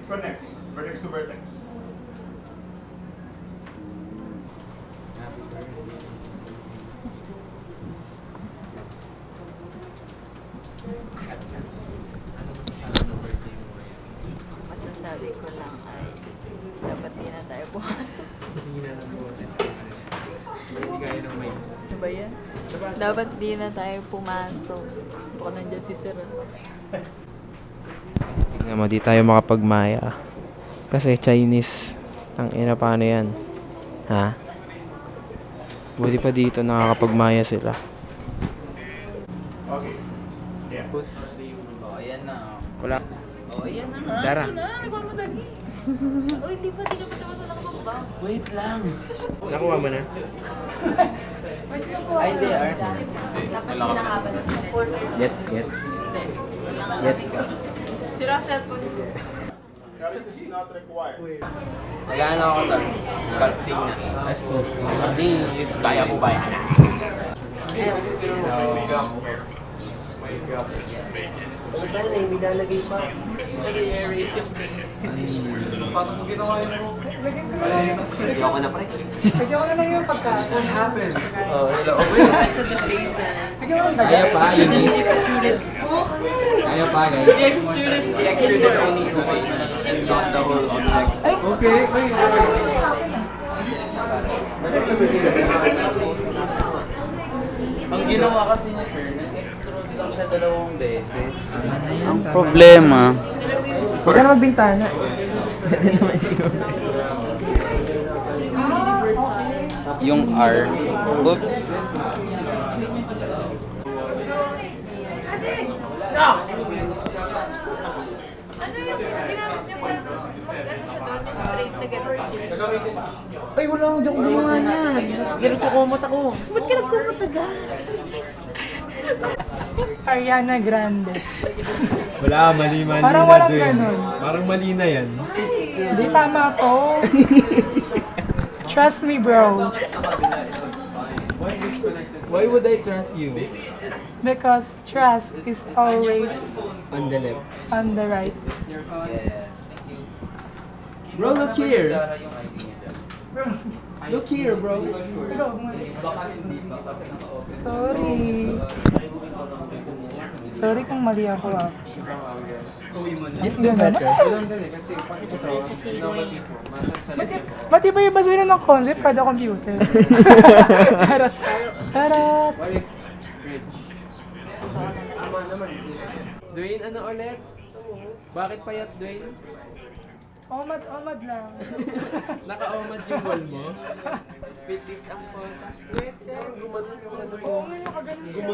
connects. Vertex to vertex. Masasabi ko lang ay dapat di na tayo pumasok. Hindi na lang po kasi sa hindi kaya ng mic. Ano ba yan? Dapat di na tayo pumasok. Baka nandiyan si Sir. Tingnan mo, di tayo makapagmaya. Kasi Chinese. Ang ina, paano yan? Ha? Buti pa dito nakakapagmaya sila. Okay. Yeah. Tapos, Ayan na. wala. Ayan na nga. Sarah. Ito na, nagmamadali. Uy, di ba? Di ka pa naman nakakababa? Wait lang. Nakuha mo na? Ay, they are. Tapos pinakaba na sa Gets. Si Russell po. Carrot is not required. Nag-ano ako to? Sculpting na. Let's go. Please, kaya mo ba yan? Ayoko na pre. Oh, hello. Kaya pa, Eunice. Kaya pa, guys. They extruded only two points, not the whole object. Okay. Ang ginawa kasi niya, sir, nag-extrude lang siya 2 beses. Ang problema, Huwag ka na magbintana. Pwede naman yun. yung R, oops. Ano yung ginamit niyo para mag-ano siya doon? Yung straight na gano'n. Ay, wala akong dyan gumawa niyan. Diretso kumot ako. Ba't ka nagkumot agad? Ariana Grande. Wala, mali Parang na walang doon. ganun. Parang mali na yan. Hindi tama to. Trust me, bro. Why would I trust you? Because trust is always On the left. on the right. Yes. Bro, look here. Yung ID niya dyan. Look here, bro. Sorry. Sorry kung mali ako ah. Just do better. Ba't iba iba sila ng concept kada computer? Charot. Charot. Dwayne, ano ulit? Bakit payat, Dwayne? Omad lang. Naka-omad yung wall mo? Pitit ang pota. Oo, yung kagaling siya.